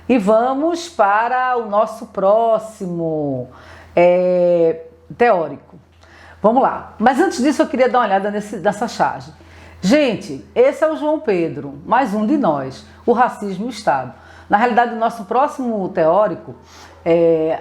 e vamos para o nosso próximo teórico. Vamos lá. Mas antes disso eu queria dar uma olhada nessa charge. Gente, esse é o João Pedro, mais um de nós, o racismo e o Estado. Na realidade, o nosso próximo teórico,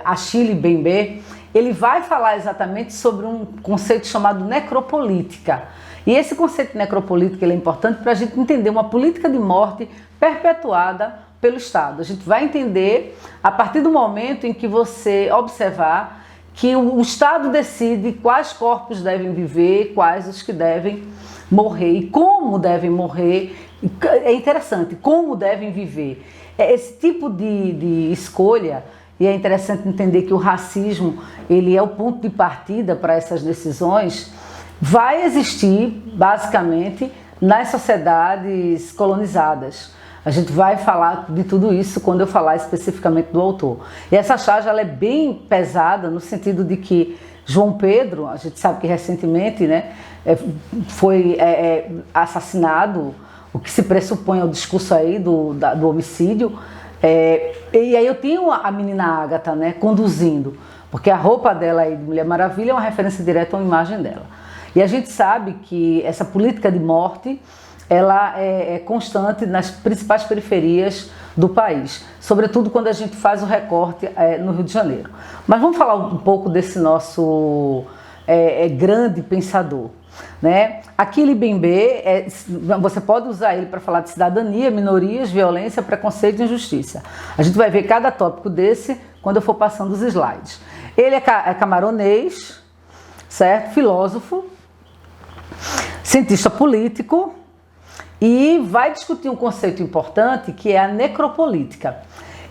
Achille Mbembe, ele vai falar exatamente sobre um conceito chamado necropolítica. E esse conceito de necropolítica ele é importante para a gente entender uma política de morte perpetuada pelo Estado. A gente vai entender a partir do momento em que você observar que o Estado decide quais corpos devem viver, quais os que devem morrer e como devem morrer. É interessante, como devem viver. Esse tipo de escolha, e é interessante entender que o racismo ele é o ponto de partida para essas decisões, vai existir basicamente nas sociedades colonizadas. A gente vai falar de tudo isso quando eu falar especificamente do autor. E essa charge ela é bem pesada no sentido de que João Pedro, a gente sabe que recentemente, né, foi assassinado, o que se pressupõe ao discurso aí do homicídio. E aí eu tenho a menina Ágata, né, conduzindo, porque a roupa dela aí de Mulher Maravilha é uma referência direta a uma imagem dela. E a gente sabe que essa política de morte ela é constante nas principais periferias do país, sobretudo quando a gente faz o recorte no Rio de Janeiro. Mas vamos falar um pouco desse nosso grande pensador, né? Achille Mbembe, você pode usar ele para falar de cidadania, minorias, violência, preconceito e injustiça. A gente vai ver cada tópico desse quando eu for passando os slides. Ele é camaronês, certo? Filósofo, cientista político, e vai discutir um conceito importante que é a necropolítica.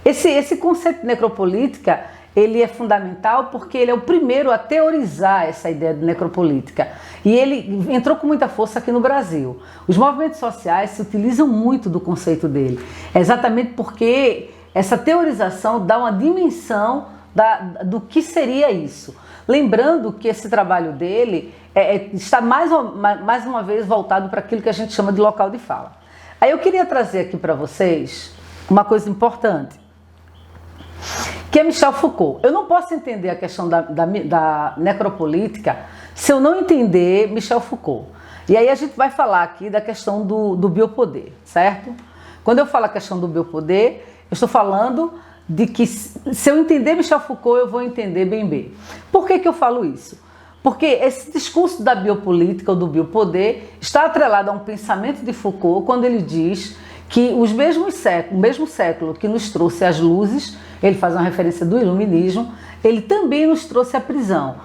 Esse conceito de necropolítica ele é fundamental porque ele é o primeiro a teorizar essa ideia de necropolítica. E ele entrou com muita força aqui no Brasil. Os movimentos sociais se utilizam muito do conceito dele. É exatamente porque essa teorização dá uma dimensão do que seria isso. Lembrando que esse trabalho dele está mais uma vez voltado para aquilo que a gente chama de local de fala. Aí eu queria trazer aqui para vocês uma coisa importante, que é Michel Foucault. Eu não posso entender a questão da necropolítica se eu não entender Michel Foucault. E aí a gente vai falar aqui da questão do biopoder, certo? Quando eu falo a questão do biopoder, eu estou falando de que se eu entender Michel Foucault, eu vou entender Mbembe. Por que eu falo isso? Porque esse discurso da biopolítica ou do biopoder está atrelado a um pensamento de Foucault quando ele diz que o mesmo século que nos trouxe as luzes, ele faz uma referência do iluminismo, ele também nos trouxe a prisão.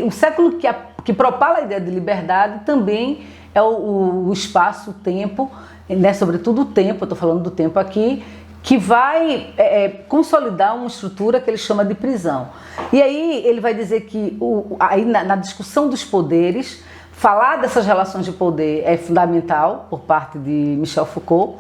O século que propala a ideia de liberdade também é o espaço, o tempo, né, sobretudo o tempo, eu estou falando do tempo aqui, que vai consolidar uma estrutura que ele chama de prisão. E aí ele vai dizer que aí na discussão dos poderes, falar dessas relações de poder é fundamental por parte de Michel Foucault.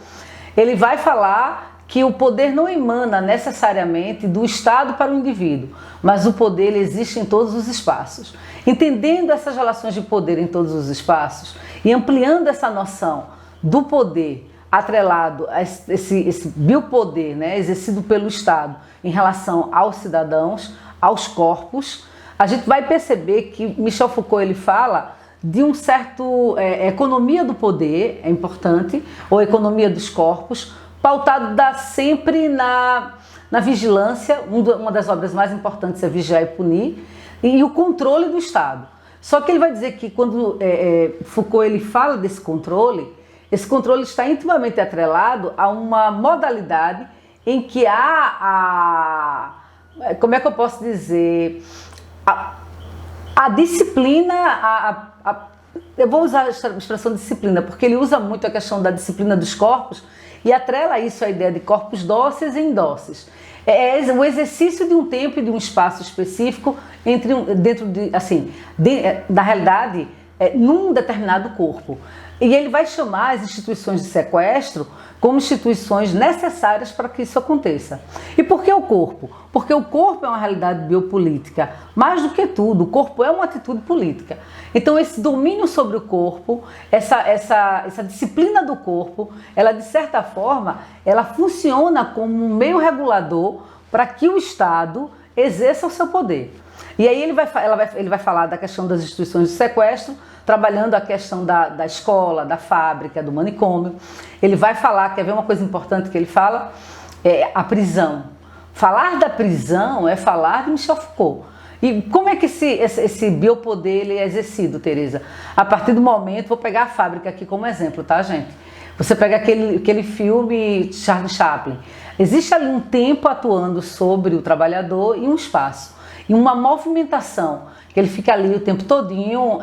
Ele vai falar que o poder não emana necessariamente do Estado para o indivíduo, mas o poder ele existe em todos os espaços. Entendendo essas relações de poder em todos os espaços e ampliando essa noção do poder atrelado a esse biopoder, né, exercido pelo Estado em relação aos cidadãos, aos corpos, a gente vai perceber que Michel Foucault ele fala de um certo economia do poder, é importante, ou economia dos corpos, pautado sempre na vigilância. Uma das obras mais importantes é Vigiar e Punir, e o controle do Estado. Só que ele vai dizer que quando Foucault ele fala desse controle, esse controle está intimamente atrelado a uma modalidade em que há como é que eu posso dizer, a disciplina, eu vou usar a expressão disciplina, porque ele usa muito a questão da disciplina dos corpos e atrela isso à ideia de corpos dóceis e indóceis. O exercício de um tempo e de um espaço específico na realidade, num determinado corpo. E ele vai chamar as instituições de sequestro como instituições necessárias para que isso aconteça. E por que o corpo? Porque o corpo é uma realidade biopolítica. Mais do que tudo, o corpo é uma atitude política. Então esse domínio sobre o corpo, essa disciplina do corpo, ela de certa forma, ela funciona como um meio regulador para que o Estado exerça o seu poder. E aí ele vai falar da questão das instituições de sequestro, trabalhando a questão da escola, da fábrica, do manicômio. Ele vai falar, quer ver uma coisa importante que ele fala? A prisão. Falar da prisão é falar de Michel Foucault. E como é que esse biopoder ele é exercido, Tereza? A partir do momento, vou pegar a fábrica aqui como exemplo, tá, gente? Você pega aquele filme Charlie Chaplin. Existe ali um tempo atuando sobre o trabalhador e um espaço. E uma movimentação, que ele fica ali o tempo todinho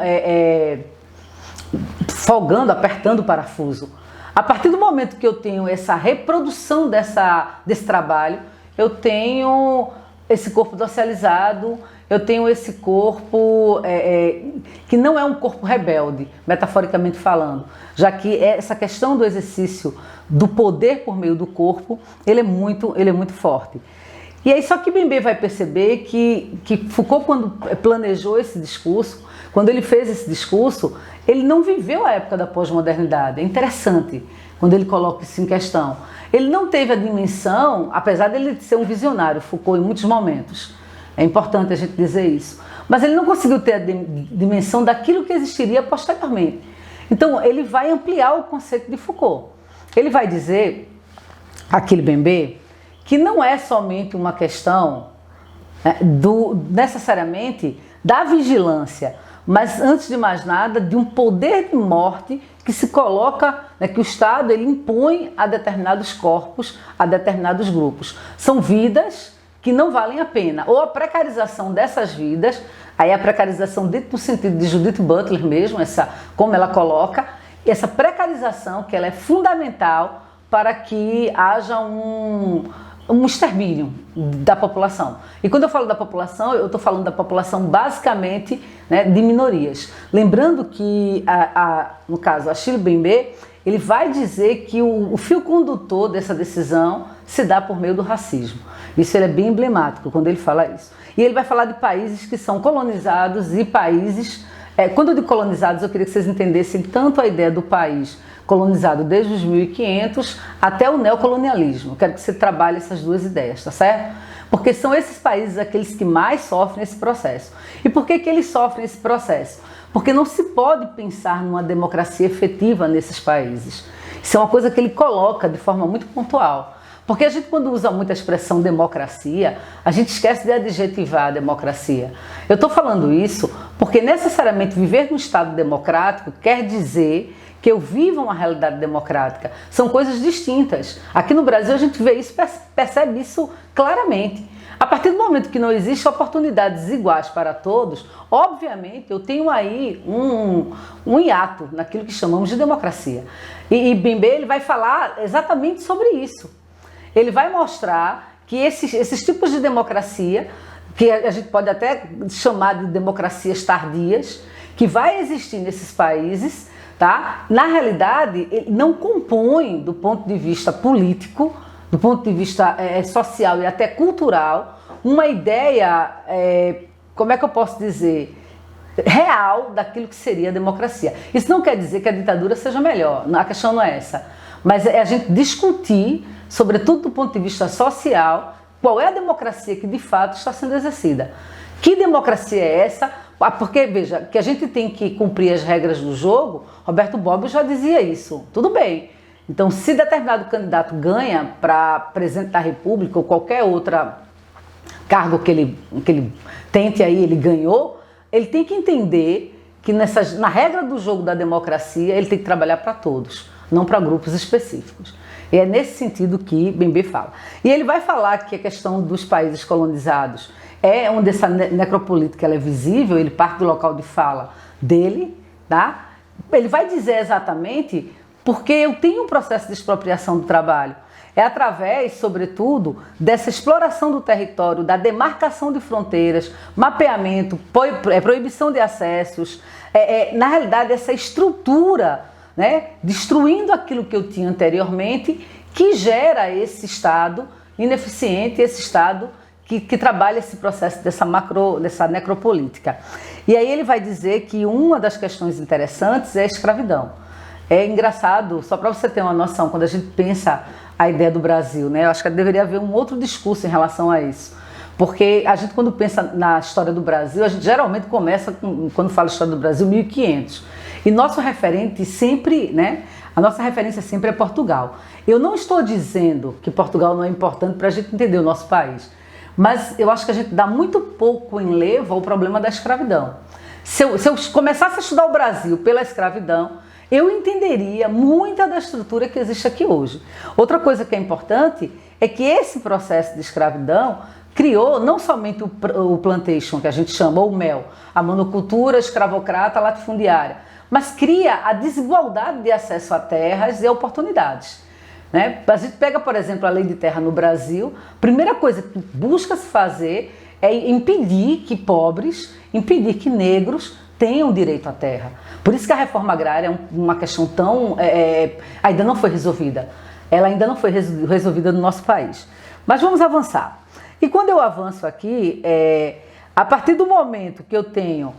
folgando, apertando o parafuso. A partir do momento que eu tenho essa reprodução desse trabalho, eu tenho esse corpo socializado, eu tenho esse corpo que não é um corpo rebelde, metaforicamente falando, já que essa questão do exercício do poder por meio do corpo, ele é muito forte. E aí só que Bembe vai perceber que Foucault, quando planejou esse discurso, quando ele fez esse discurso, ele não viveu a época da pós-modernidade. É interessante quando ele coloca isso em questão. Ele não teve a dimensão, apesar dele ser um visionário, Foucault, em muitos momentos. É importante a gente dizer isso. Mas ele não conseguiu ter a dimensão daquilo que existiria posteriormente. Então ele vai ampliar o conceito de Foucault. Ele vai dizer, aquele Bembe, que não é somente uma questão necessariamente da vigilância, mas antes de mais nada de um poder de morte que se coloca, que o Estado ele impõe a determinados corpos, a determinados grupos. São vidas que não valem a pena, ou a precarização dessas vidas, aí a precarização dentro do sentido de Judith Butler mesmo, como ela coloca, essa precarização que ela é fundamental para que haja um extermínio da população. E quando eu falo da população, eu estou falando da população basicamente de minorias. Lembrando que, no caso, Achille Bembe, ele vai dizer que o fio condutor dessa decisão se dá por meio do racismo. Isso ele é bem emblemático quando ele fala isso. E ele vai falar de países que são colonizados e países... quando eu digo colonizados, eu queria que vocês entendessem tanto a ideia do país colonizado desde os 1500 até o neocolonialismo. Eu quero que você trabalhe essas duas ideias, tá certo? Porque são esses países aqueles que mais sofrem esse processo. E por que eles sofrem esse processo? Porque não se pode pensar numa democracia efetiva nesses países. Isso é uma coisa que ele coloca de forma muito pontual. Porque a gente, quando usa muito a expressão democracia, a gente esquece de adjetivar a democracia. Eu estou falando isso porque necessariamente viver num Estado democrático quer dizer que eu viva uma realidade democrática. São coisas distintas. Aqui no Brasil a gente vê isso, percebe isso claramente. A partir do momento que não existem oportunidades iguais para todos, obviamente eu tenho aí um hiato naquilo que chamamos de democracia. E Bembe ele vai falar exatamente sobre isso. Ele vai mostrar que esses tipos de democracia, que a gente pode até chamar de democracias tardias, que vai existir nesses países, tá? Na realidade, ele não compõe, do ponto de vista político, do ponto de vista social e até cultural, uma ideia, como é que eu posso dizer, real daquilo que seria a democracia. Isso não quer dizer que a ditadura seja melhor, a questão não é essa, mas é a gente discutir, sobretudo do ponto de vista social, qual é a democracia que de fato está sendo exercida. Que democracia é essa? Porque, veja, que a gente tem que cumprir as regras do jogo, Roberto Bobbio já dizia isso, tudo bem. Então, se determinado candidato ganha para presidente da República ou qualquer outro cargo que ele tente aí, ele ganhou, ele tem que entender que na regra do jogo da democracia, ele tem que trabalhar para todos, não para grupos específicos. E é nesse sentido que Bembe fala. E ele vai falar que a questão dos países colonizados é onde essa necropolítica ela é visível, ele parte do local de fala dele, tá? Ele vai dizer exatamente porque eu tenho um processo de expropriação do trabalho. é através, sobretudo, dessa exploração do território, da demarcação de fronteiras, mapeamento, proibição de acessos, na realidade, essa estrutura, né, destruindo aquilo que eu tinha anteriormente, que gera esse Estado ineficiente, esse Estado que trabalha esse processo dessa necropolítica. E aí ele vai dizer que uma das questões interessantes é a escravidão. É engraçado, só para você ter uma noção, quando a gente pensa a ideia do Brasil, né, eu acho que deveria haver um outro discurso em relação a isso. Porque a gente, quando pensa na história do Brasil, a gente geralmente começa, quando fala história do Brasil, 1500. E nosso referente sempre, né, a nossa referência sempre é Portugal. Eu não estou dizendo que Portugal não é importante para a gente entender o nosso país, mas eu acho que a gente dá muito pouco enlevo ao problema da escravidão. Se eu começasse a estudar o Brasil pela escravidão, eu entenderia muita da estrutura que existe aqui hoje. Outra coisa que é importante é que esse processo de escravidão criou não somente o plantation, que a gente chama, ou o mel, a monocultura escravocrata latifundiária, mas cria a desigualdade de acesso a terras e a oportunidades. Né? A gente pega, por exemplo, a lei de terra no Brasil, a primeira coisa que busca se fazer é impedir que pobres, impedir que negros tenham direito à terra. Por isso que a reforma agrária é uma questão tão... ainda não foi resolvida. Ela ainda não foi resolvida no nosso país. Mas vamos avançar. E quando eu avanço aqui, a partir do momento que eu tenho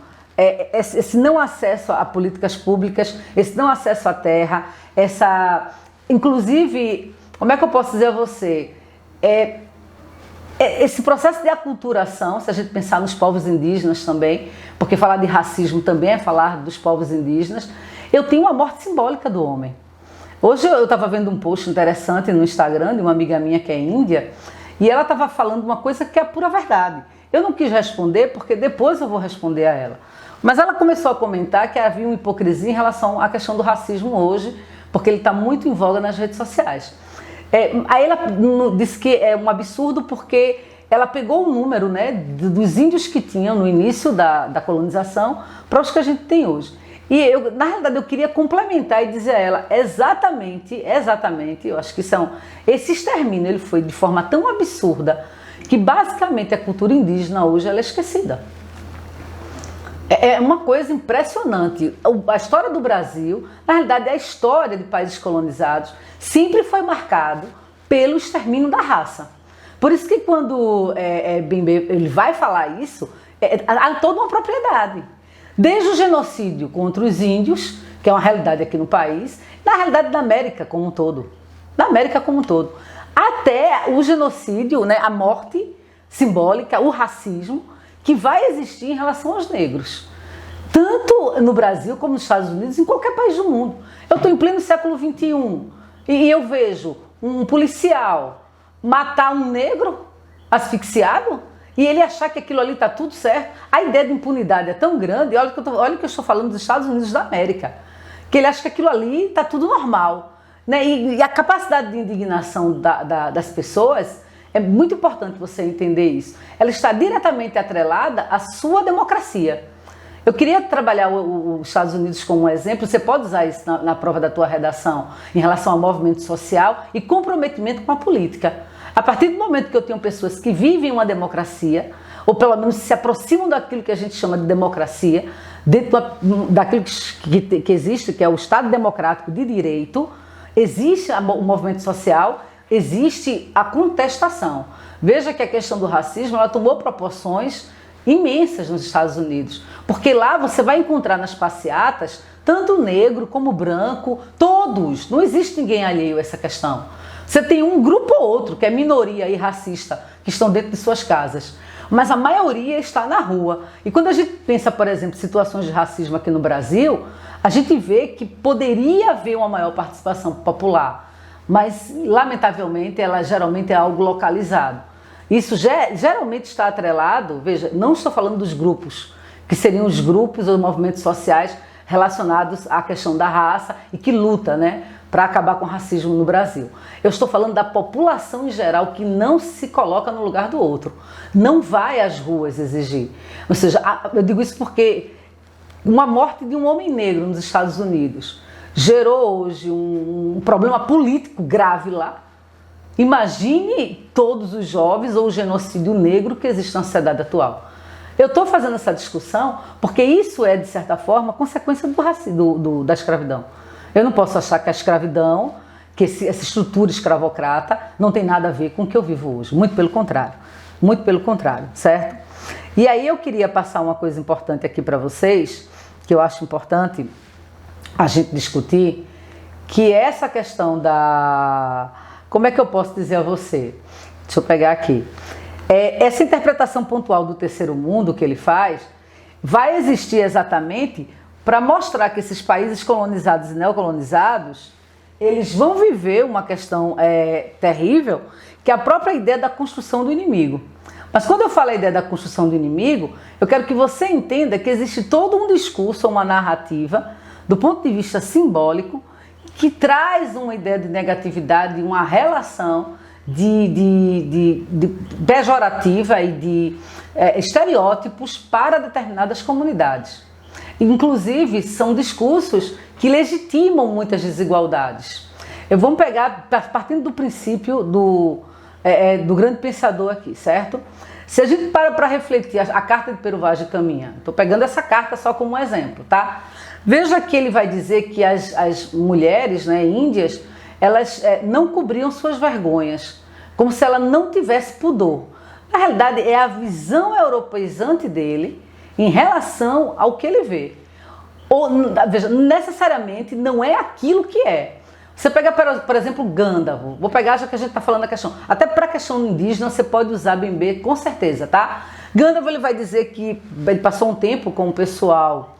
esse não acesso a políticas públicas, esse não acesso à terra, inclusive, como é que eu posso dizer a você? Esse processo de aculturação, se a gente pensar nos povos indígenas também, porque falar de racismo também é falar dos povos indígenas, eu tenho uma morte simbólica do homem. Hoje eu estava vendo um post interessante no Instagram de uma amiga minha que é índia, e ela estava falando uma coisa que é a pura verdade. Eu não quis responder porque depois eu vou responder a ela. Mas ela começou a comentar que havia uma hipocrisia em relação à questão do racismo hoje, porque ele está muito em voga nas redes sociais. Aí ela disse que é um absurdo porque ela pegou o número, né, dos índios que tinham no início da colonização para os que a gente tem hoje. E na realidade eu queria complementar e dizer a ela exatamente, eu acho que esse extermínio ele foi de forma tão absurda que basicamente a cultura indígena hoje ela é esquecida. É uma coisa impressionante. A história do Brasil, na realidade, a história de países colonizados sempre foi marcado pelo extermínio da raça. Por isso que quando Bembe ele vai falar isso, há toda uma propriedade. Desde o genocídio contra os índios, que é uma realidade aqui no país, na realidade da América como um todo. Da América como um todo. Até o genocídio, né, a morte simbólica, o racismo, que vai existir em relação aos negros. Tanto no Brasil como nos Estados Unidos, em qualquer país do mundo. Eu estou em pleno século XXI e eu vejo um policial matar um negro asfixiado e ele achar que aquilo ali está tudo certo. A ideia de impunidade é tão grande, olha que eu estou falando dos Estados Unidos da América, que ele acha que aquilo ali está tudo normal. Né? E a capacidade de indignação das pessoas... É muito importante você entender isso. Ela está diretamente atrelada à sua democracia. Eu queria trabalhar os Estados Unidos como um exemplo. Você pode usar isso na prova da tua redação em relação ao movimento social e comprometimento com a política. A partir do momento que eu tenho pessoas que vivem uma democracia, ou pelo menos se aproximam daquilo que a gente chama de democracia, dentro daquilo que existe, que é o Estado democrático de direito, existe o movimento social, existe a contestação. Veja que a questão do racismo ela tomou proporções imensas nos Estados Unidos, porque lá você vai encontrar nas passeatas tanto negro como branco, todos, não existe ninguém alheio a essa questão. Você tem um grupo ou outro que é minoria e racista que estão dentro de suas casas, mas a maioria está na rua. E quando a gente pensa, por exemplo, situações de racismo aqui no Brasil, a gente vê que poderia haver uma maior participação popular, mas lamentavelmente ela geralmente é algo localizado. Isso geralmente está atrelado, veja, não estou falando dos grupos, que seriam os grupos ou movimentos sociais relacionados à questão da raça e que luta, né, para acabar com o racismo no Brasil. Eu estou falando da população em geral que não se coloca no lugar do outro, não vai às ruas exigir. Ou seja, eu digo isso porque uma morte de um homem negro nos Estados Unidos gerou hoje um problema político grave lá, Imagine todos os jovens ou o genocídio negro que existe na sociedade atual. Eu estou fazendo essa discussão porque isso é, de certa forma, consequência da escravidão. Eu não posso achar que a escravidão, que essa estrutura escravocrata, não tem nada a ver com o que eu vivo hoje. Muito pelo contrário, certo? E aí eu queria passar uma coisa importante aqui para vocês, que eu acho importante a gente discutir, que é essa questão da... Como é que eu posso dizer a você? Deixa eu pegar aqui. Essa interpretação pontual do terceiro mundo que ele faz vai existir exatamente para mostrar que esses países colonizados e neocolonizados, eles vão viver uma questão terrível, que é a própria ideia da construção do inimigo. Mas quando eu falo a ideia da construção do inimigo, eu quero que você entenda que existe todo um discurso, uma narrativa, do ponto de vista simbólico, que traz uma ideia de negatividade, uma relação de pejorativa e de estereótipos para determinadas comunidades. Inclusive, são discursos que legitimam muitas desigualdades. Vamos pegar, partindo do princípio do grande pensador aqui, certo? Se a gente para refletir a carta de Pero Vaz de Caminha, estou pegando essa carta só como um exemplo, tá? Veja que ele vai dizer que as mulheres, né, índias, elas não cobriam suas vergonhas, como se ela não tivesse pudor. Na realidade, é a visão europeizante dele em relação ao que ele vê. Veja, necessariamente não é aquilo que é. Você pega, por exemplo, Gandalf. Vou pegar, já que a gente está falando da questão. Até para a questão indígena, você pode usar Bembe, com certeza, tá? Gandalf, ele vai dizer que ele passou um tempo com o pessoal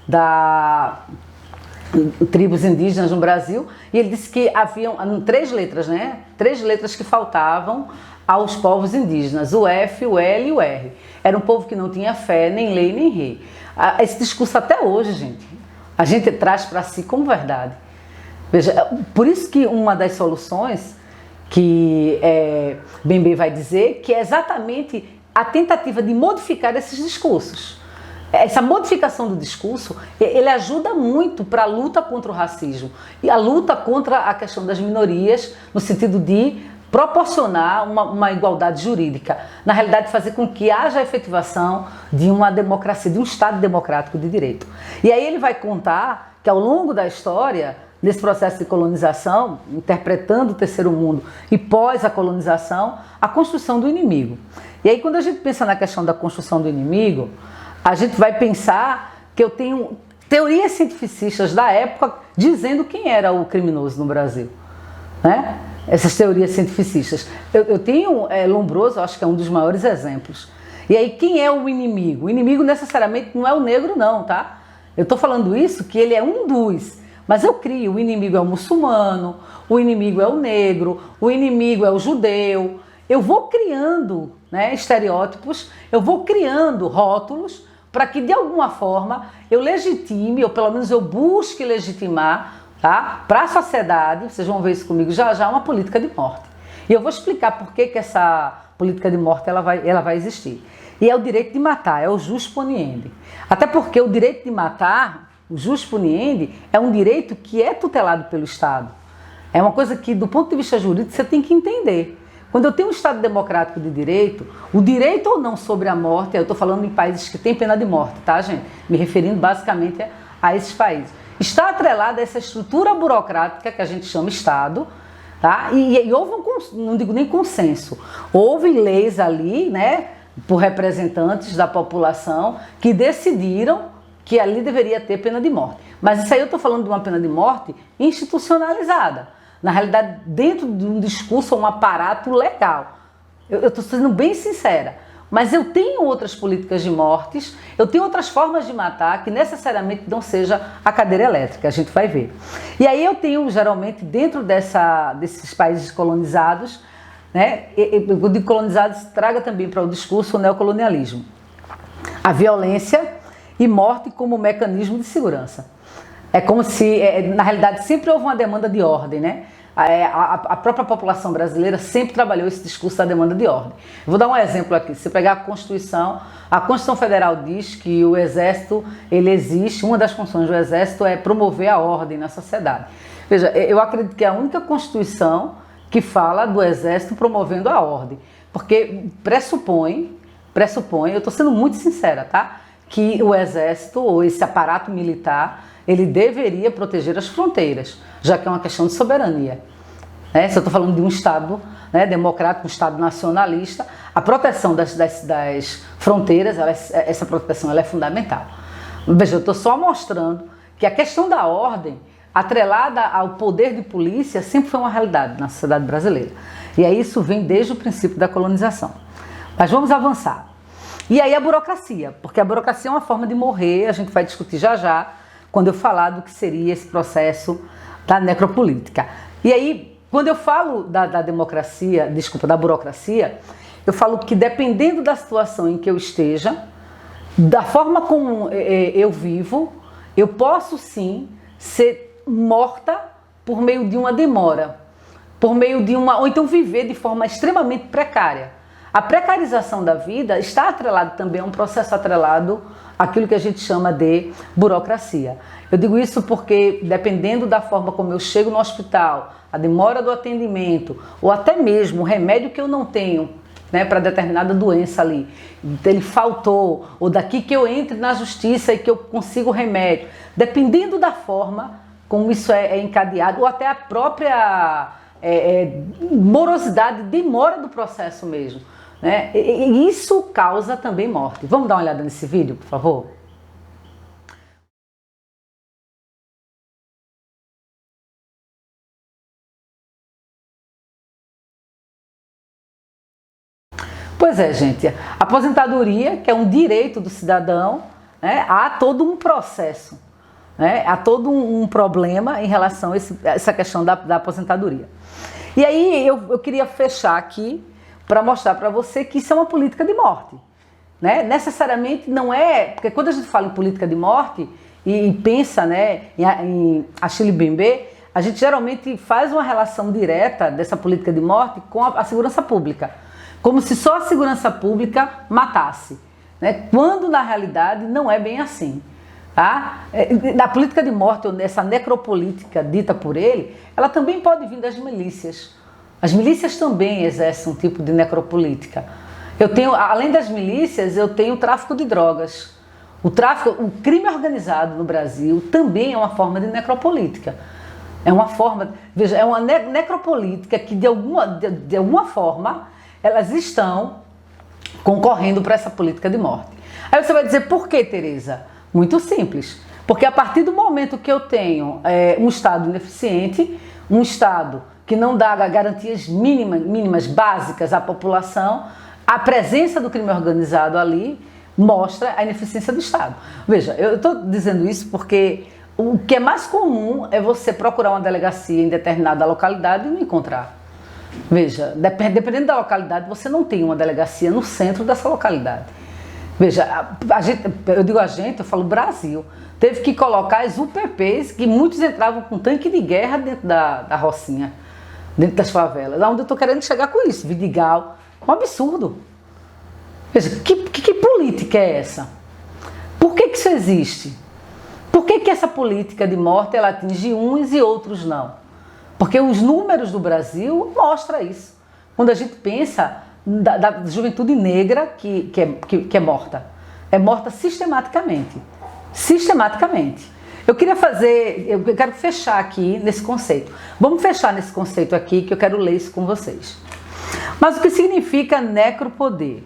da tribos indígenas no Brasil, e ele disse que haviam 3 letras, né? 3 letras que faltavam aos povos indígenas, o F, o L e o R. Era um povo que não tinha fé, nem lei, nem rei. Esse discurso até hoje, gente, a gente traz para si como verdade. Veja, por isso que uma das soluções que Bembe vai dizer, que é exatamente a tentativa de modificar esses discursos. Essa modificação do discurso, ele ajuda muito para a luta contra o racismo e a luta contra a questão das minorias, no sentido de proporcionar uma igualdade jurídica. Na realidade, fazer com que haja a efetivação de uma democracia, de um Estado democrático de direito. E aí ele vai contar que ao longo da história, nesse processo de colonização, interpretando o terceiro mundo e pós a colonização, a construção do inimigo. E aí quando a gente pensa na questão da construção do inimigo, a gente vai pensar que eu tenho teorias cientificistas da época dizendo quem era o criminoso no Brasil, né? Essas teorias cientificistas. Eu tenho Lombroso, acho que é um dos maiores exemplos. E aí, quem é o inimigo? O inimigo necessariamente não é o negro, não, tá? Eu estou falando isso que ele é um dos, mas eu crio, o inimigo é o muçulmano, o inimigo é o negro, o inimigo é o judeu. Eu vou criando, né, estereótipos, eu vou criando rótulos para que de alguma forma eu legitime, ou pelo menos eu busque legitimar, tá, para a sociedade, vocês vão ver isso comigo já já, uma política de morte. E eu vou explicar por que essa política de morte ela vai existir. E é o direito de matar, é o jus poniendi. Até porque o direito de matar, o jus poniendi, é um direito que é tutelado pelo Estado. É uma coisa que, do ponto de vista jurídico, você tem que entender. Quando eu tenho um Estado democrático de direito, o direito ou não sobre a morte, eu estou falando em países que têm pena de morte, tá, gente? Me referindo basicamente a esses países. Está atrelada a essa estrutura burocrática que a gente chama Estado, tá? E houve não digo nem consenso, houve leis ali, né, por representantes da população que decidiram que ali deveria ter pena de morte. Mas isso aí eu estou falando de uma pena de morte institucionalizada. Na realidade, dentro de um discurso ou um aparato legal. Eu estou sendo bem sincera. Mas eu tenho outras políticas de mortes, eu tenho outras formas de matar que necessariamente não seja a cadeira elétrica, a gente vai ver. E aí eu tenho, geralmente, dentro desses países colonizados, né, eu digo colonizados, traga também para o discurso o neocolonialismo. A violência e morte como mecanismo de segurança. É como se, na realidade, sempre houve uma demanda de ordem, né? A própria população brasileira sempre trabalhou esse discurso da demanda de ordem. Eu vou dar um exemplo aqui. Se você pegar a Constituição Federal diz que o Exército, ele existe, uma das funções do Exército é promover a ordem na sociedade. Veja, eu acredito que é a única Constituição que fala do exército promovendo a ordem. Porque pressupõe, eu estou sendo muito sincera, tá? Que o exército ou esse aparato militar, ele deveria proteger as fronteiras, já que é uma questão de soberania. Né? Se eu estou falando de um Estado, né, democrático, um Estado nacionalista, a proteção das fronteiras, essa proteção ela é fundamental. Veja, eu estou só mostrando que a questão da ordem, atrelada ao poder de polícia, sempre foi uma realidade na sociedade brasileira. E aí isso vem desde o princípio da colonização. Mas vamos avançar. E aí a burocracia, porque a burocracia é uma forma de morrer, a gente vai discutir já já, quando eu falar do que seria esse processo da necropolítica. E aí, quando eu falo da burocracia, eu falo que dependendo da situação em que eu esteja, da forma como eu vivo, eu posso sim ser morta por meio de uma demora, ou então viver de forma extremamente precária. A precarização da vida está atrelada também a um processo atrelado àquilo que a gente chama de burocracia. Eu digo isso porque, dependendo da forma como eu chego no hospital, a demora do atendimento, ou até mesmo o remédio que eu não tenho, né, para determinada doença ali, ele faltou, ou daqui que eu entre na justiça e que eu consigo o remédio, dependendo da forma como isso é encadeado, ou até a própria morosidade, demora do processo mesmo. Né? E isso causa também morte. Vamos dar uma olhada nesse vídeo, por favor? Pois é, gente. A aposentadoria, que é um direito do cidadão, né? Há todo um processo, né? Há todo um problema em relação a essa questão da aposentadoria. E aí eu queria fechar aqui para mostrar para você que isso é uma política de morte. Né? Necessariamente não é... Porque quando a gente fala em política de morte e pensa, né, em Achille Mbembe, a gente geralmente faz uma relação direta dessa política de morte com a segurança pública. Como se só a segurança pública matasse. Né? Quando na realidade não é bem assim. Tá? Na política de morte, ou nessa necropolítica dita por ele, ela também pode vir das milícias. As milícias também exercem um tipo de necropolítica. Além das milícias, eu tenho o tráfico de drogas. O crime organizado no Brasil também é uma forma de necropolítica. É uma forma, veja, é uma necropolítica que de alguma forma elas estão concorrendo para essa política de morte. Aí você vai dizer, por que, Tereza? Muito simples. Porque a partir do momento que eu tenho um Estado ineficiente, um Estado que não dá garantias mínimas básicas à população, a presença do crime organizado ali mostra a ineficiência do Estado. Veja, eu estou dizendo isso porque o que é mais comum é você procurar uma delegacia em determinada localidade e não encontrar. Veja, dependendo da localidade, você não tem uma delegacia no centro dessa localidade. Veja, eu falo Brasil, teve que colocar as UPPs, que muitos entravam com tanque de guerra dentro da Rocinha, dentro das favelas. Onde eu estou querendo chegar com isso, Vidigal, um absurdo. Veja, que política é essa? Por que isso existe? Por que essa política de morte ela atinge uns e outros não? Porque os números do Brasil mostram isso. Quando a gente pensa da juventude negra que é morta. É morta sistematicamente. Sistematicamente. Eu quero fechar aqui nesse conceito. Vamos fechar nesse conceito aqui que eu quero ler isso com vocês. Mas o que significa necropoder?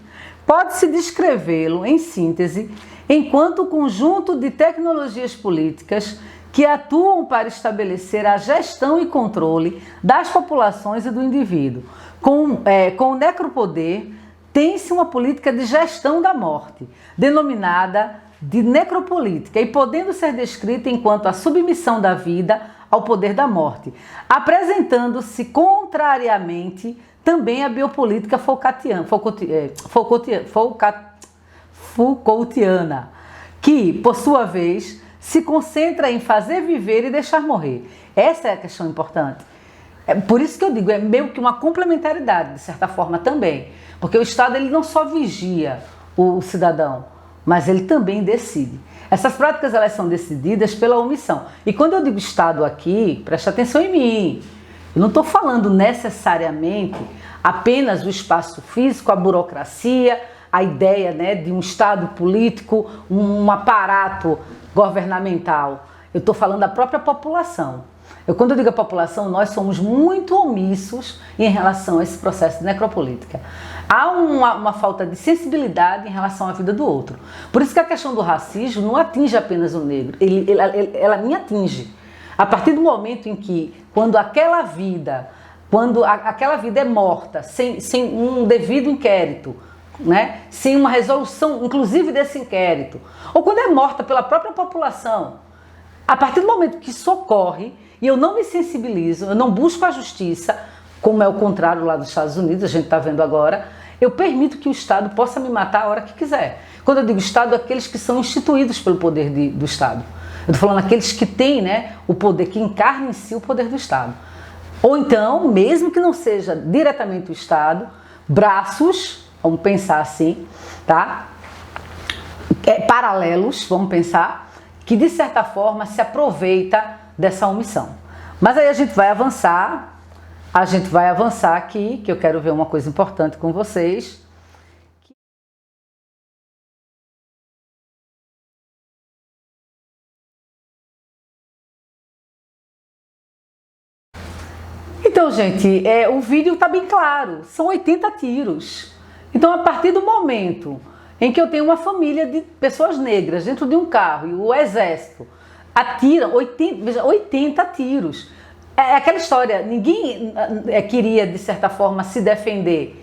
Pode-se descrevê-lo, em síntese, enquanto conjunto de tecnologias políticas que atuam para estabelecer a gestão e controle das populações e do indivíduo. Com o necropoder, tem-se uma política de gestão da morte, denominada de necropolítica, e podendo ser descrita enquanto a submissão da vida ao poder da morte, apresentando-se contrariamente também a biopolítica Foucaultiana, que, por sua vez, se concentra em fazer viver e deixar morrer. Essa é a questão importante. É por isso que eu digo, é meio que uma complementaridade, de certa forma, também. Porque o Estado ele não só vigia o cidadão, mas ele também decide. Essas práticas elas são decididas pela omissão. E quando eu digo Estado aqui, preste atenção em mim. Eu não estou falando necessariamente apenas do espaço físico, a burocracia, a ideia, né, de um Estado político, um aparato governamental. Eu estou falando da própria população. Quando eu digo a população, nós somos muito omissos em relação a esse processo de necropolítica. Há uma falta de sensibilidade em relação à vida do outro. Por isso que a questão do racismo não atinge apenas o negro, ela me atinge. A partir do momento em que, quando aquela vida é morta, sem um devido inquérito, né? Sem uma resolução, inclusive desse inquérito, ou quando é morta pela própria população, a partir do momento que isso ocorre, e eu não me sensibilizo, eu não busco a justiça, como é o contrário lá dos Estados Unidos, a gente está vendo agora, eu permito que o Estado possa me matar a hora que quiser. Quando eu digo Estado, aqueles que são instituídos pelo poder do Estado. Eu estou falando aqueles que têm, né, o poder, que encarnam em si o poder do Estado. Ou então, mesmo que não seja diretamente o Estado, braços, vamos pensar assim, tá? Paralelos, vamos pensar, que de certa forma se aproveita dessa omissão. Mas aí a gente vai avançar aqui, que eu quero ver uma coisa importante com vocês. Então, gente, o vídeo está bem claro, são 80 tiros. Então, a partir do momento em que eu tenho uma família de pessoas negras dentro de um carro e o exército atira 80 tiros. É aquela história, ninguém queria, de certa forma, se defender.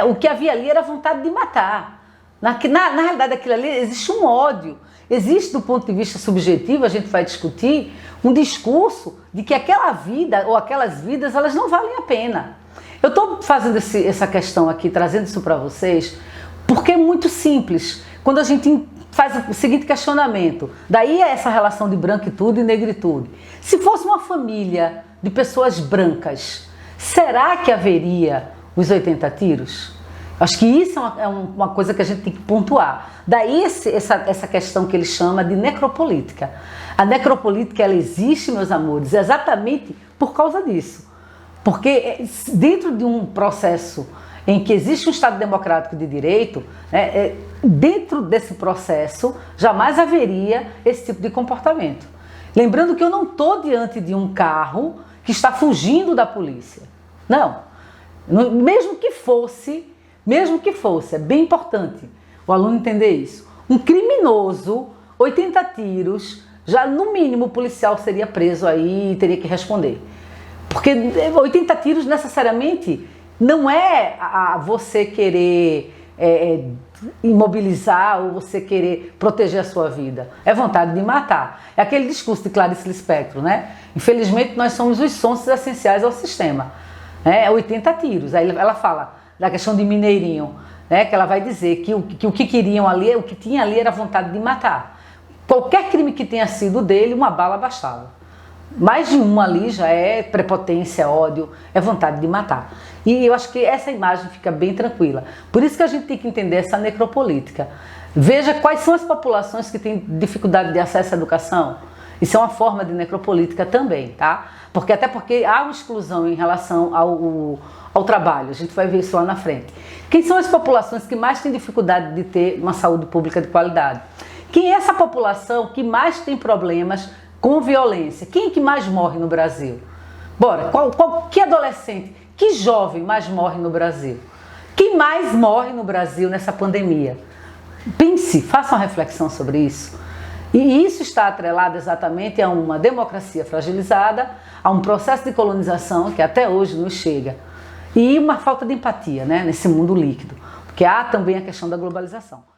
O que havia ali era vontade de matar. Na realidade, aquilo ali existe um ódio. Existe, do ponto de vista subjetivo, a gente vai discutir, um discurso de que aquela vida ou aquelas vidas, elas não valem a pena. Eu estou fazendo essa questão aqui, trazendo isso para vocês, porque é muito simples. Quando a gente faz o seguinte questionamento, daí é essa relação de branquitude e negritude. Se fosse uma família de pessoas brancas, será que haveria os 80 tiros? Acho que isso é uma coisa que a gente tem que pontuar. Daí essa questão que ele chama de necropolítica. A necropolítica, ela existe, meus amores, exatamente por causa disso. Porque dentro de um processo em que existe um Estado democrático de direito, dentro desse processo jamais haveria esse tipo de comportamento. Lembrando que eu não estou diante de um carro que está fugindo da polícia. Não. Mesmo que fosse, é bem importante o aluno entender isso. Um criminoso, 80 tiros, já no mínimo o policial seria preso aí e teria que responder. Porque 80 tiros necessariamente não é você querer imobilizar ou você querer proteger a sua vida. É vontade de matar. É aquele discurso de Clarice Lispector, né? Infelizmente nós somos os sonsos essenciais ao sistema. 80 tiros. Aí ela fala da questão de Mineirinho, né? Que ela vai dizer que o que queriam ali, o que tinha ali era vontade de matar. Qualquer crime que tenha sido dele, uma bala bastava. Mais de um ali já é prepotência, ódio, é vontade de matar. E eu acho que essa imagem fica bem tranquila. Por isso que a gente tem que entender essa necropolítica. Veja quais são as populações que têm dificuldade de acesso à educação. Isso é uma forma de necropolítica também, tá? Até porque há uma exclusão em relação ao trabalho. A gente vai ver isso lá na frente. Quem são as populações que mais têm dificuldade de ter uma saúde pública de qualidade? Quem é essa população que mais tem problemas com violência? Quem é que mais morre no Brasil? Bora, que adolescente, que jovem mais morre no Brasil? Quem mais morre no Brasil nessa pandemia? Pense, faça uma reflexão sobre isso. E isso está atrelado exatamente a uma democracia fragilizada, a um processo de colonização que até hoje nos chega. E uma falta de empatia, né, nesse mundo líquido, porque há também a questão da globalização.